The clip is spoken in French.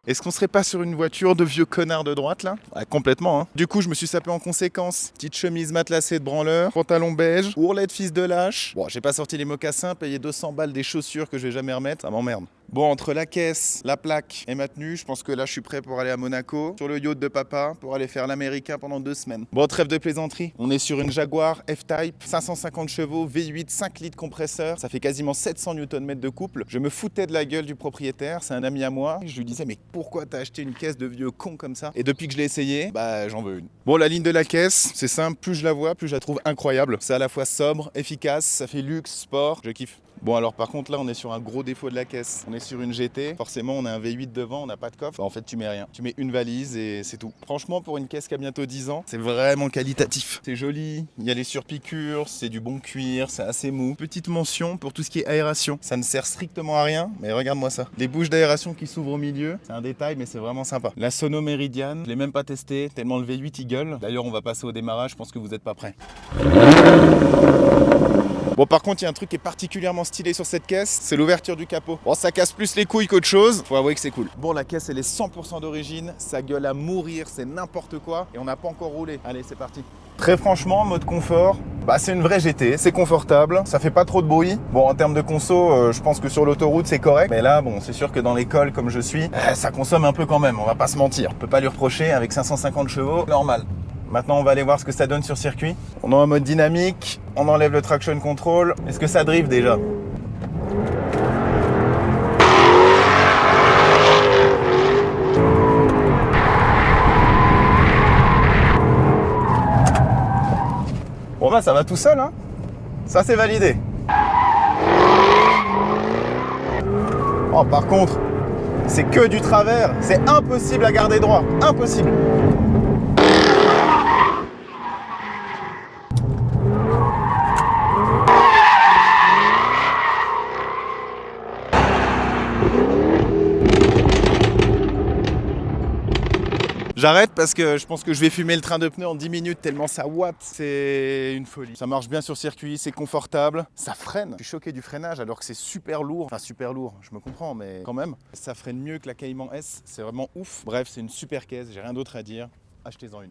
Est-ce qu'on serait pas sur une voiture de vieux connard de droite là? Ouais, complètement hein. Du coup je me suis sapé en conséquence. Petite chemise matelassée de branleur, pantalon beige, ourlet de fils de lâche. Bon j'ai pas sorti les mocassins, payé 200 balles des chaussures que je vais jamais remettre, ça m'emmerde. Bon, entre la caisse, la plaque et ma tenue, je pense que là je suis prêt pour aller à Monaco, sur le yacht de papa, pour aller faire l'américain pendant 2 semaines. Bon, trêve de plaisanterie, on est sur une Jaguar F-Type, 550 chevaux, V8, 5 litres compresseur, ça fait quasiment 700 Nm de couple. Je me foutais de la gueule du propriétaire, c'est un ami à moi. Je lui disais, mais pourquoi t'as acheté une caisse de vieux con comme ça? Et depuis que je l'ai essayé, bah j'en veux une. Bon, la ligne de la caisse, c'est simple, plus je la vois, plus je la trouve incroyable. C'est à la fois sobre, efficace, ça fait luxe, sport, je kiffe. Bon alors par contre là on est sur un gros défaut de la caisse. On est sur une GT, forcément on a un V8 devant, on n'a pas de coffre. En fait tu mets rien, tu mets une valise et c'est tout. Franchement pour une caisse qui a bientôt 10 ans, c'est vraiment qualitatif. C'est joli, il y a les surpiqûres, c'est du bon cuir, c'est assez mou. Petite mention pour tout ce qui est aération. Ça ne sert strictement à rien, mais regarde-moi ça. Les bouches d'aération qui s'ouvrent au milieu, c'est un détail mais c'est vraiment sympa. La Sono Meridian, je l'ai même pas testé, tellement le V8 il gueule. D'ailleurs on va passer au démarrage, je pense que vous n'êtes pas prêts. Bon par contre il y a un truc qui est particulièrement stylé sur cette caisse, c'est l'ouverture du capot. Bon ça casse plus les couilles qu'autre chose, faut avouer que c'est cool. Bon la caisse elle est 100% d'origine, ça gueule à mourir, c'est n'importe quoi et on n'a pas encore roulé. Allez c'est parti. Très franchement, mode confort, bah c'est une vraie GT, c'est confortable, ça fait pas trop de bruit. Bon en termes de conso, je pense que sur l'autoroute c'est correct, mais là bon c'est sûr que dans l'école comme je suis, ça consomme un peu quand même, on va pas se mentir. On peut pas lui reprocher avec 550 chevaux, normal. Maintenant, on va aller voir ce que ça donne sur circuit. On est en mode dynamique, on enlève le traction control. Est-ce que ça drift déjà? Bon bah ça va tout seul, hein. Ça c'est validé. Oh par contre, c'est que du travers. C'est impossible à garder droit. Impossible. J'arrête parce que je pense que je vais fumer le train de pneus en 10 minutes tellement ça watt, c'est une folie. Ça marche bien sur circuit, c'est confortable, ça freine. Je suis choqué du freinage alors que c'est super lourd. Enfin super lourd, je me comprends mais quand même. Ça freine mieux que la Cayman S, c'est vraiment ouf. Bref, c'est une super caisse, j'ai rien d'autre à dire. Achetez-en une.